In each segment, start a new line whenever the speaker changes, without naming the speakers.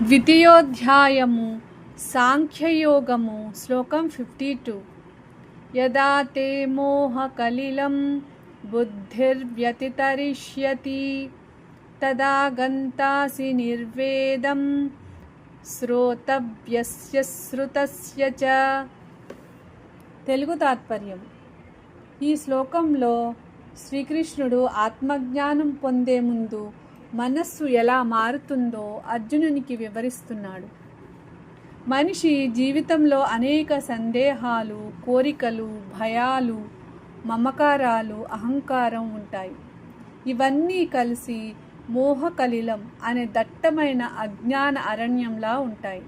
ద్వితీయోధ్యాయము సాంఖ్యయోగము శ్లోకం 52 యదా తే మోహకలిలం బుద్ధిర్వ్యతితరిష్యతి తదా గంతాసి నిర్వేదం శ్రోతవ్యస్య శ్రుతస్య చ. తెలుగు తాత్పర్యం. ఈ శ్లోకంలో శ్రీకృష్ణుడు ఆత్మజ్ఞానం పొందే ముందు మనస్సు ఎలా మారుతుందో అర్జునునికి వివరిస్తున్నాడు. మనిషి జీవితంలో అనేక సందేహాలు, కోరికలు, భయాలు, మమకారాలు, అహంకారం ఉంటాయి. ఇవన్నీ కలిసి మోహకలిలం అనే దట్టమైన అజ్ఞాన అరణ్యంలా ఉంటాయి.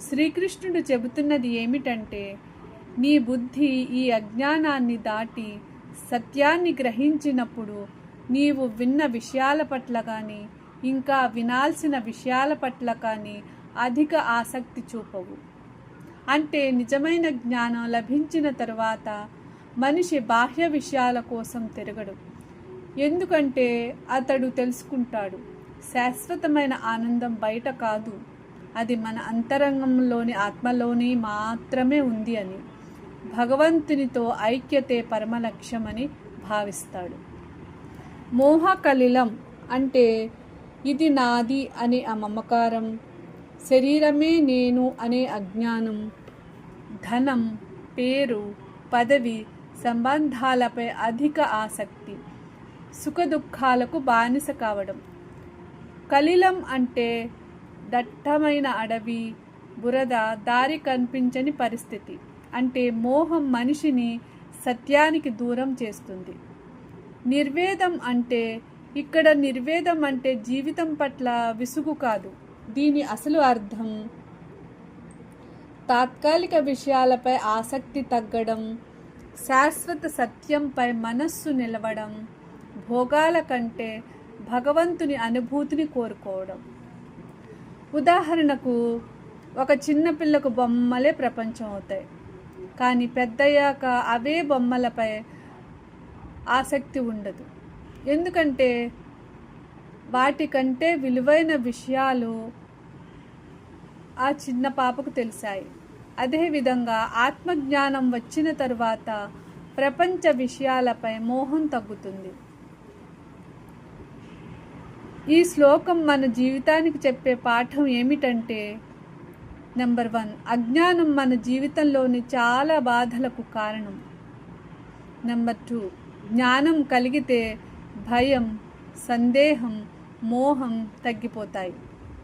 శ్రీకృష్ణుడు చెబుతున్నది ఏమిటంటే, నీ బుద్ధి ఈ అజ్ఞానాన్ని దాటి సత్యాన్ని గ్రహించినప్పుడు నీవు విన్న విషయాల పట్ల కానీ, ఇంకా వినాల్సిన విషయాల పట్ల కానీ అధిక ఆసక్తి చూపవు. అంటే నిజమైన జ్ఞానం లభించిన తరువాత మనిషి బాహ్య విషయాల కోసం తిరగడు. ఎందుకంటే అతడు తెలుసుకుంటాడు, శాశ్వతమైన ఆనందం బయట కాదు, అది మన అంతరంగంలోని ఆత్మలోని మాత్రమే ఉంది అని. భగవంతునితో ఐక్యతే పరమ లక్ష్యమని భావిస్తాడు. మోహకలిలం అంటే ఇది నాది అనే మమకారం, శరీరమే నేను అనే అజ్ఞానం, ధనం, పేరు, పదవి, సంబంధాలపై అధిక ఆసక్తి, సుఖదుఖాలకు బానిస కావడం. కలిలం అంటే దట్టమైన అడవి, బురద, దారి కనిపించని పరిస్థితి. అంటే మోహం మనిషిని సత్యానికి దూరం చేస్తుంది. నిర్వేదం అంటే, ఇక్కడ నిర్వేదం అంటే జీవితం పట్ల విసుగు కాదు. దీని అసలు అర్థం తాత్కాలిక విషయాలపై ఆసక్తి తగ్గడం, శాశ్వత సత్యంపై మనస్సు నిలవడం, భోగాల కంటే భగవంతుని అనుభూతిని కోరుకోవడం. ఉదాహరణకు, ఒక చిన్న పిల్లకు బొమ్మలే ప్రపంచం అవుతాయి, కానీ పెద్దయ్యాక అవే బొమ్మలపై ఆసక్తి ఉండదు. ఎందుకంటే వాటికంటే విలువైన విషయాలు ఆ చిన్న పాపకు తెలిసాయి. అదేవిధంగా ఆత్మజ్ఞానం వచ్చిన తరువాత ప్రపంచ విషయాలపై మోహం తగ్గుతుంది. ఈ శ్లోకం మన జీవితానికి చెప్పే పాఠం ఏమిటంటే, నెంబర్ 1, అజ్ఞానం మన జీవితంలోని చాలా బాధలకు కారణం. నెంబర్ 2, జ్ఞానం కలిగితే భయం, సందేహం, మోహం తగ్గిపోతాయి.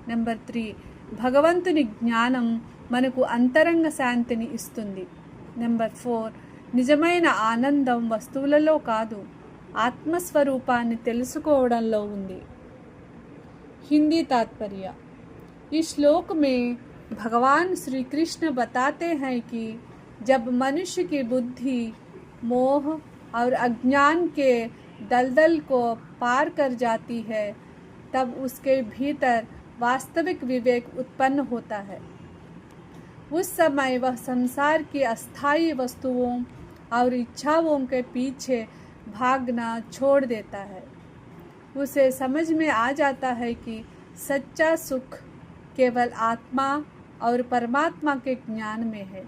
నెంబర్ 3, భగవంతుని జ్ఞానం మనకు అంతరంగ శాంతిని ఇస్తుంది. నెంబర్ 4, నిజమైన ఆనందం వస్తువులలో కాదు, ఆత్మస్వరూపాన్ని తెలుసుకోవడంలో ఉంది. हिंदी तात्पर्य. इस श्लोक में भगवान श्री कृष्ण बताते हैं कि जब मनुष्य की बुद्धि मोह और अज्ञान के दलदल को पार कर जाती है, तब उसके भीतर वास्तविक विवेक उत्पन्न होता है. उस समय वह संसार की अस्थायी वस्तुओं और इच्छाओं के पीछे भागना छोड़ देता है. उसे समझ में आ जाता है कि सच्चा सुख केवल आत्मा और परमात्मा के ज्ञान में है.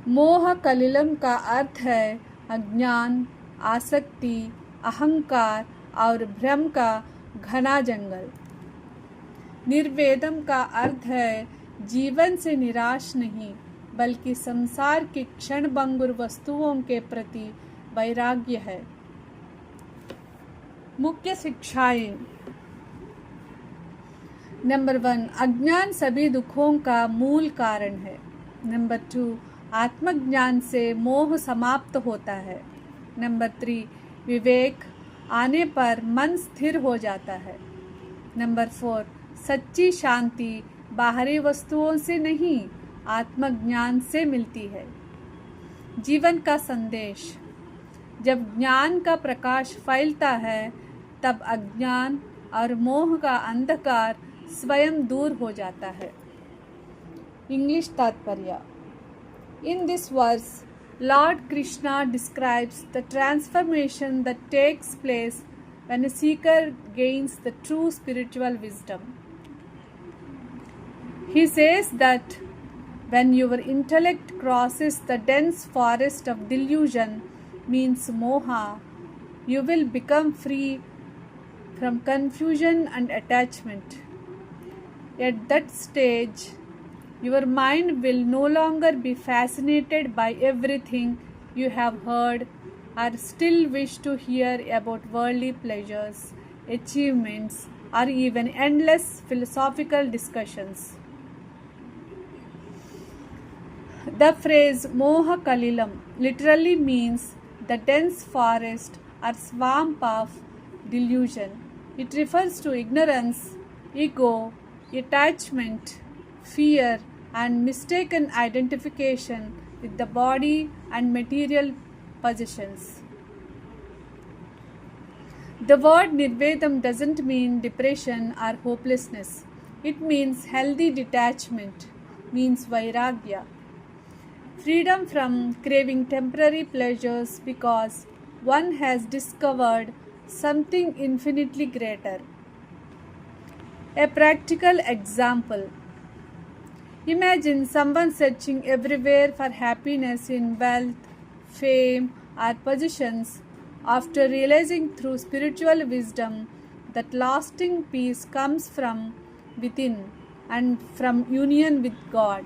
मोह कलिलम का अर्थ है अज्ञान, आसक्ति, अहंकार और भ्रम का घना जंगल. निर्वेदम का अर्थ है जीवन से निराश नहीं, बल्कि संसार की क्षणभंगुर वस्तुओं के प्रति वैराग्य है. मुख्य शिक्षाएं. नंबर 1, अज्ञान सभी दुखों का मूल कारण है. नंबर 2, आत्मज्ञान से मोह समाप्त होता है. नंबर 3, विवेक आने पर मन स्थिर हो जाता है. नंबर 4, सच्ची शांति बाहरी वस्तुओं से नहीं, आत्मज्ञान से मिलती है. जीवन का संदेश. जब ज्ञान का प्रकाश फैलता है, तब अज्ञान और मोह का अंधकार स्वयं दूर हो जाता है. इंग्लिश तात्पर्य. In this verse, Lord Krishna describes the transformation that takes place when a seeker gains the true spiritual wisdom. He says that when your intellect crosses the dense forest of delusion, means moha, you will become free from confusion and attachment. At that stage, your mind will no longer be fascinated by everything you have heard or still wish to hear about worldly pleasures, achievements, or even endless philosophical discussions. The phrase Moha Kalilam literally means the dense forest or swamp of delusion. It refers to ignorance, ego, attachment, fear, and mistaken identification with the body and material possessions. The word Nirvedam doesn't mean depression or hopelessness. It means healthy detachment, means Vairagya. Freedom from craving temporary pleasures because one has discovered something infinitely greater. A practical example. Imagine someone searching everywhere for happiness in wealth, fame, or positions after realizing through spiritual wisdom that lasting peace comes from within and from union with God.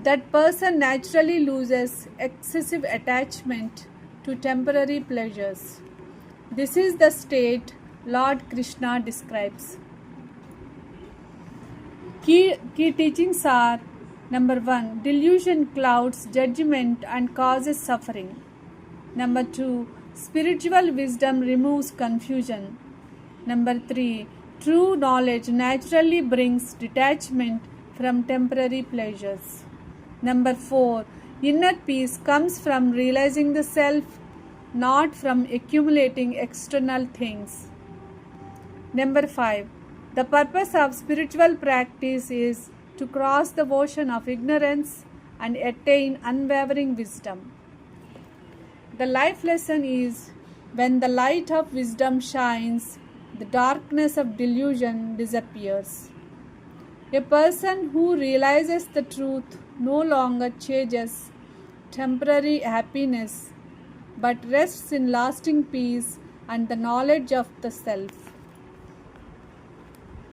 That person naturally loses excessive attachment to temporary pleasures. This is the state Lord Krishna describes. Key teachings are: number 1, delusion clouds judgment and causes suffering. Number 2, spiritual wisdom removes confusion. Number 3, true knowledge naturally brings detachment from temporary pleasures. Number 4, inner peace comes from realizing the self, not from accumulating external things. Number 5, the purpose of spiritual practice is to cross the ocean of ignorance and attain unwavering wisdom. The life lesson is: when the light of wisdom shines, the darkness of delusion disappears. A person who realizes the truth no longer chases temporary happiness but rests in lasting peace and the knowledge of the self.